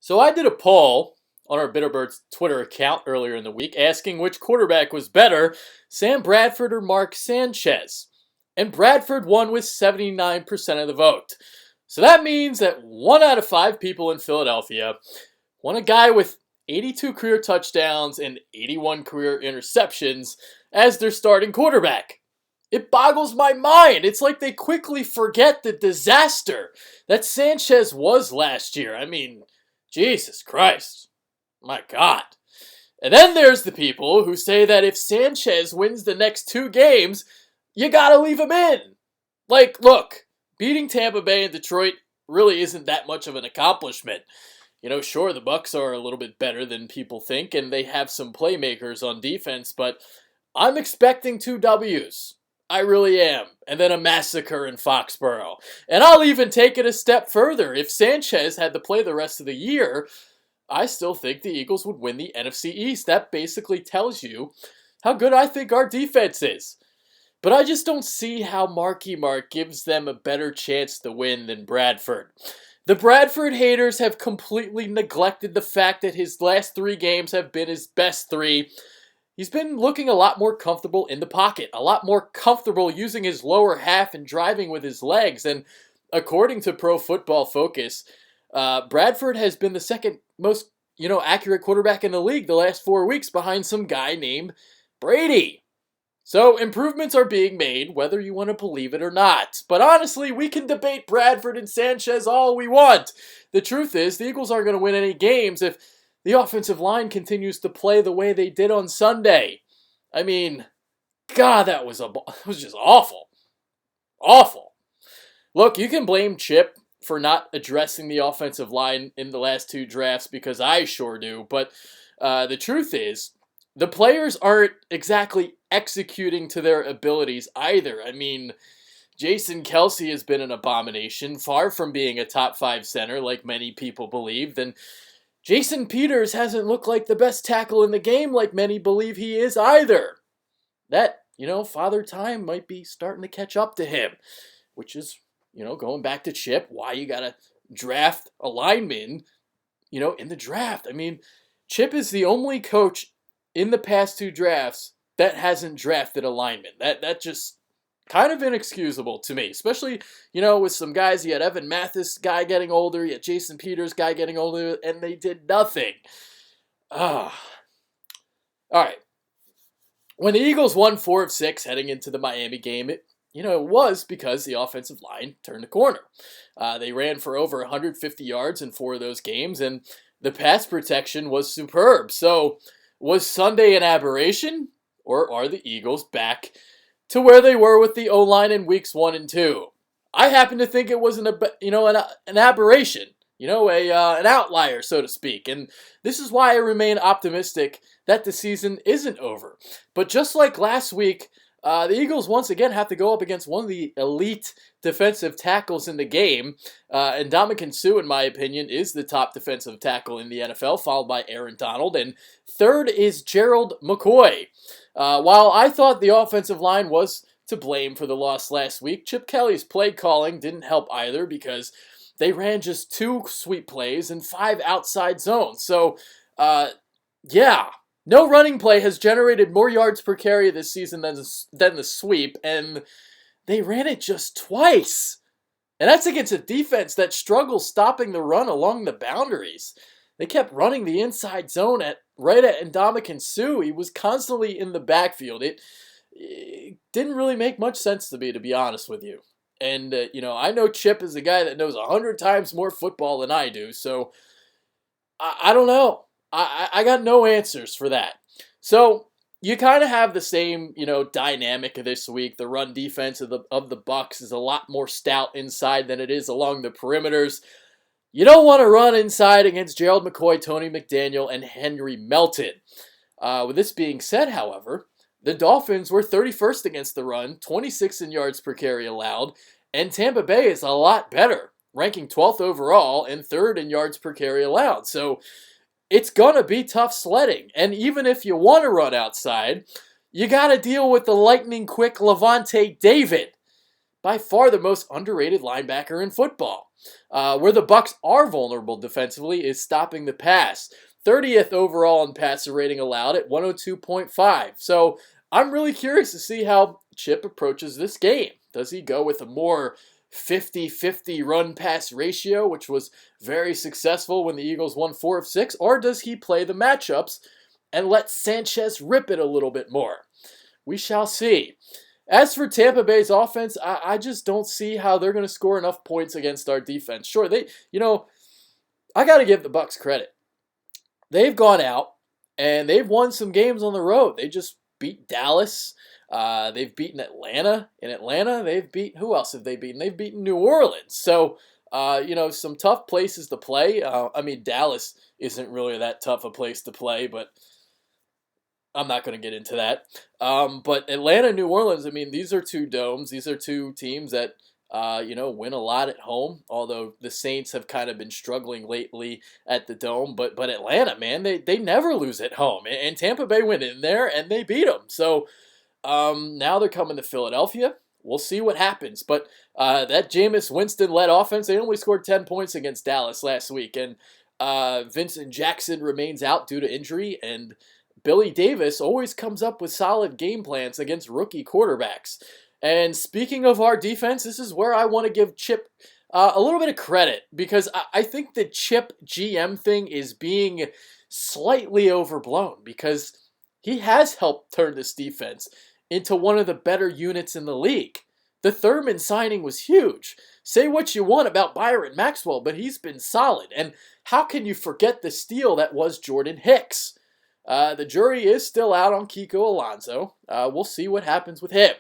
So I did a poll on our Bitterbirds Twitter account earlier in the week asking which quarterback was better, Sam Bradford or Mark Sanchez. And Bradford won with 79% of the vote. So that means that 1 out of 5 people in Philadelphia want a guy with 82 career touchdowns and 81 career interceptions as their starting quarterback. It boggles my mind. It's like they quickly forget the disaster that Sanchez was last year. I mean, Jesus Christ. My God. And then there's the people who say that if Sanchez wins the next 2 games, you gotta leave him in. Like, look, beating Tampa Bay and Detroit really isn't that much of an accomplishment. You know, sure, the Bucs are a little bit better than people think, and they have some playmakers on defense, but I'm expecting 2 W's. I really am. And then a massacre in Foxborough. And I'll even take it a step further. If Sanchez had to play the rest of the year, I still think the Eagles would win the NFC East. That basically tells you how good I think our defense is. But I just don't see how Marky Mark gives them a better chance to win than Bradford. The Bradford haters have completely neglected the fact that his last 3 games have been his best 3. He's been looking a lot more comfortable in the pocket, a lot more comfortable using his lower half and driving with his legs. And according to Pro Football Focus, Bradford has been the second most, accurate quarterback in the league the last 4 weeks behind some guy named Brady. So improvements are being made, whether you want to believe it or not. But honestly, we can debate Bradford and Sanchez all we want. The truth is, the Eagles aren't going to win any games if the offensive line continues to play the way they did on Sunday. I mean, God, that was just awful. Awful. Look, you can blame Chip for not addressing the offensive line in the last 2 drafts because I sure do. But the truth is, the players aren't exactly executing to their abilities either. I mean, Jason Kelce has been an abomination, far from being a top 5 center like many people believed. And Jason Peters hasn't looked like the best tackle in the game like many believe he is either. That, Father Time might be starting to catch up to him, which is, going back to Chip, why you got to draft a lineman, in the draft. I mean, Chip is the only coach in the past 2 drafts that hasn't drafted a lineman. That just kind of inexcusable to me, especially, with some guys. You had Evan Mathis guy getting older, you had Jason Peters guy getting older, and they did nothing. All right. When the Eagles won 4 of 6 heading into the Miami game, it was because the offensive line turned a corner. They ran for over 150 yards in 4 of those games, and the pass protection was superb. So, was Sunday an aberration, or are the Eagles back to where they were with the O-line in weeks 1 and 2? I happen to think it was an aberration, an outlier, so to speak. And this is why I remain optimistic that the season isn't over. But just like last week, the Eagles once again have to go up against one of the elite defensive tackles in the game. And Ndamukong Suh, in my opinion, is the top defensive tackle in the NFL, followed by Aaron Donald. And third is Gerald McCoy. While I thought the offensive line was to blame for the loss last week, Chip Kelly's play calling didn't help either because they ran just 2 sweep plays and 5 outside zones. So, no running play has generated more yards per carry this season than the sweep, and they ran it just twice. And that's against a defense that struggles stopping the run along the boundaries. They kept running the inside zone right at Ndamukong Suh. He was constantly in the backfield. It didn't really make much sense to me, to be honest with you. And, I know Chip is a guy that knows 100 times more football than I do, so I don't know. I got no answers for that. So you kind of have the same, dynamic of this week. The run defense of the Bucs is a lot more stout inside than it is along the perimeters. You don't want to run inside against Gerald McCoy, Tony McDaniel, and Henry Melton. With this being said, however, the Dolphins were 31st against the run, 26th in yards per carry allowed, and Tampa Bay is a lot better, ranking 12th overall and 3rd in yards per carry allowed. So it's going to be tough sledding. And even if you want to run outside, you got to deal with the lightning quick Levante David. by far the most underrated linebacker in football. Where the Bucs are vulnerable defensively is stopping the pass. 30th overall in passer rating allowed at 102.5. So I'm really curious to see how Chip approaches this game. Does he go with a more 50-50 run-pass ratio, which was very successful when the Eagles won 4 of 6, or does he play the matchups and let Sanchez rip it a little bit more? We shall see. As for Tampa Bay's offense, I just don't see how they're going to score enough points against our defense. Sure, I got to give the Bucs credit. They've gone out and they've won some games on the road. They just beat Dallas. They've beaten Atlanta. In Atlanta, who else have they beaten? They've beaten New Orleans. So, some tough places to play. Dallas isn't really that tough a place to play, but I'm not going to get into that. But Atlanta, New Orleans, these are two domes. These are two teams that, win a lot at home, although the Saints have kind of been struggling lately at the Dome. But Atlanta, man, they never lose at home. And Tampa Bay went in there and they beat them. So now they're coming to Philadelphia. We'll see what happens. But that Jameis Winston-led offense, they only scored 10 points against Dallas last week. And Vincent Jackson remains out due to injury. And Billy Davis always comes up with solid game plans against rookie quarterbacks. And speaking of our defense, this is where I want to give Chip a little bit of credit, because I think the Chip GM thing is being slightly overblown, because he has helped turn this defense into one of the better units in the league. The Thurman signing was huge. Say what you want about Byron Maxwell, but he's been solid. And how can you forget the steal that was Jordan Hicks? The jury is still out on Kiko Alonso. We'll see what happens with him.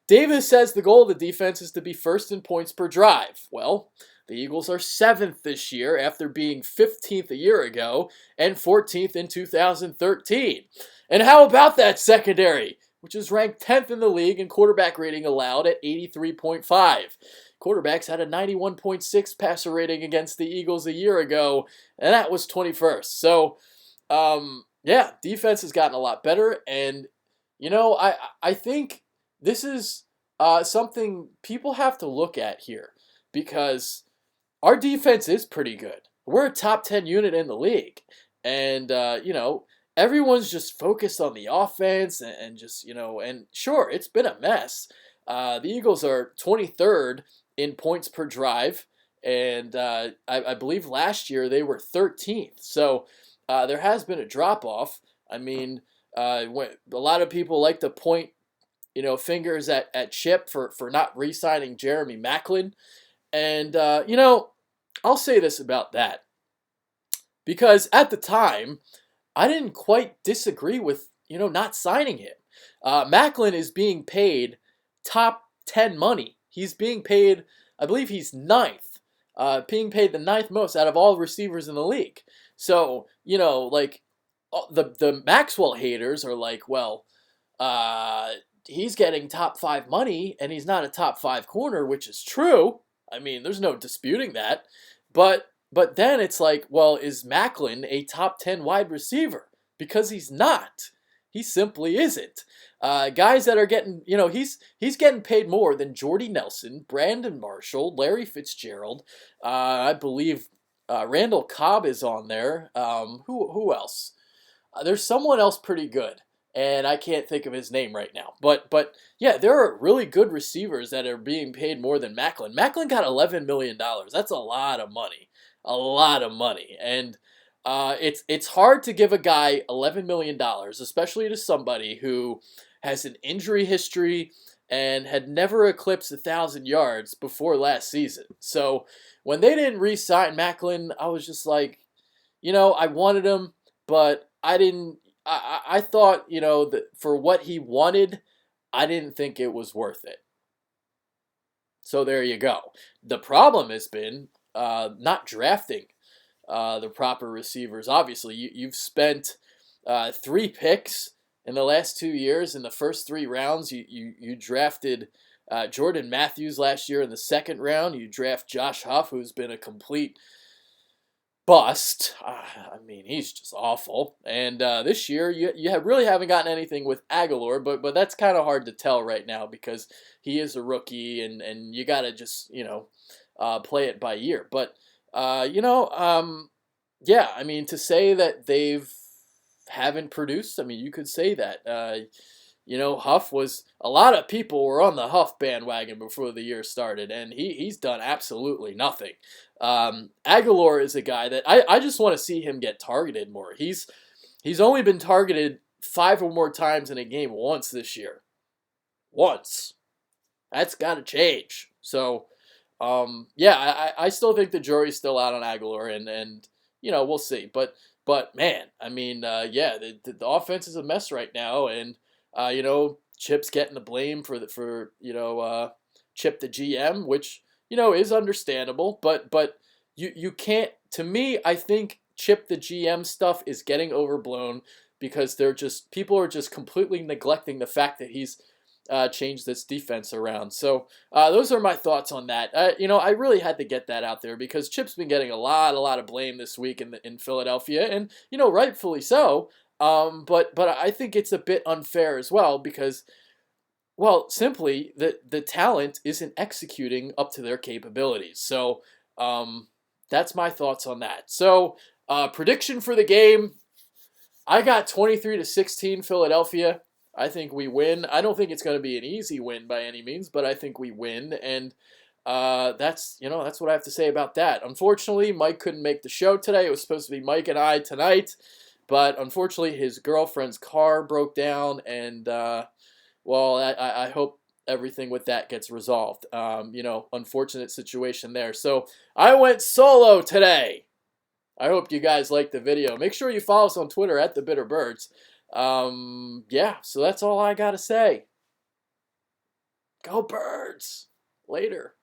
Davis says the goal of the defense is to be first in points per drive. Well, the Eagles are 7th this year after being 15th a year ago and 14th in 2013. And how about that secondary, which is ranked 10th in the league in quarterback rating allowed at 83.5. Quarterbacks had a 91.6 passer rating against the Eagles a year ago, and that was 21st. So, defense has gotten a lot better, and, I think this is something people have to look at here, because our defense is pretty good. We're a top 10 unit in the league, and, everyone's just focused on the offense and just, and sure, it's been a mess. The Eagles are 23rd in points per drive, and I believe last year they were 13th. So there has been a drop-off. When a lot of people like to point, fingers at Chip for not re-signing Jeremy Maclin. And, I'll say this about that, because at the time, I didn't quite disagree with, not signing him. Maclin is being paid top 10 money. He's being paid, I believe he's 9th, being paid the 9th most out of all receivers in the league. So, the Maxwell haters are like, well, he's getting top 5 money and he's not a top 5 corner, which is true. There's no disputing that. But then it's like, well, is Maclin a top 10 wide receiver? Because he's not. He simply isn't. Guys that are getting, he's getting paid more than Jordy Nelson, Brandon Marshall, Larry Fitzgerald. I believe Randall Cobb is on there. Who else? There's someone else pretty good, and I can't think of his name right now. But yeah, there are really good receivers that are being paid more than Maclin. Maclin got $11 million. That's a lot of money. A lot of money. And it's hard to give a guy $11 million, especially to somebody who has an injury history and had never eclipsed 1,000 yards before last season. So when they didn't re-sign Maclin, I was just like, I wanted him, but I didn't. I thought, that for what he wanted, I didn't think it was worth it. So there you go. The problem has been not drafting the proper receivers. Obviously, you've spent 3 picks in the last 2 years. In the first 3 rounds, you drafted Jordan Matthews last year in the second round. You draft Josh Huff, who's been a complete bust. I mean, he's just awful. And this year, you really haven't gotten anything with Aguilar, but that's kind of hard to tell right now because he is a rookie, and you got to just play it by ear. But yeah, I mean, to say that they've haven't produced, I mean, you could say that. Huff was a lot of people were on the Huff bandwagon before the year started, and he's done absolutely nothing. Aguilar is a guy that I just want to see him get targeted more. He's only been targeted 5 or more times in a game once this year. Once. That's got to change. So, yeah, I still think the jury's still out on Aguilar, and we'll see. But man, I mean, yeah, the offense is a mess right now, and Chip's getting the blame for Chip the GM, which is understandable, but you can't. To me, I think Chip the GM stuff is getting overblown because people are just completely neglecting the fact that he's changed this defense around. So those are my thoughts on that. I really had to get that out there because Chip's been getting a lot of blame this week in Philadelphia, and rightfully so. But I think it's a bit unfair as well because, well, simply the talent isn't executing up to their capabilities. So that's my thoughts on that. So prediction for the game, I got 23-16 Philadelphia. I think we win. I don't think it's going to be an easy win by any means, but I think we win, and that's what I have to say about that. Unfortunately, Mike couldn't make the show today. It was supposed to be Mike and I tonight, but unfortunately, his girlfriend's car broke down, and well, I hope everything with that gets resolved. Unfortunate situation there. So I went solo today. I hope you guys liked the video. Make sure you follow us on Twitter at The Bitter Birds. Yeah, so that's all I gotta say. Go Birds! Later.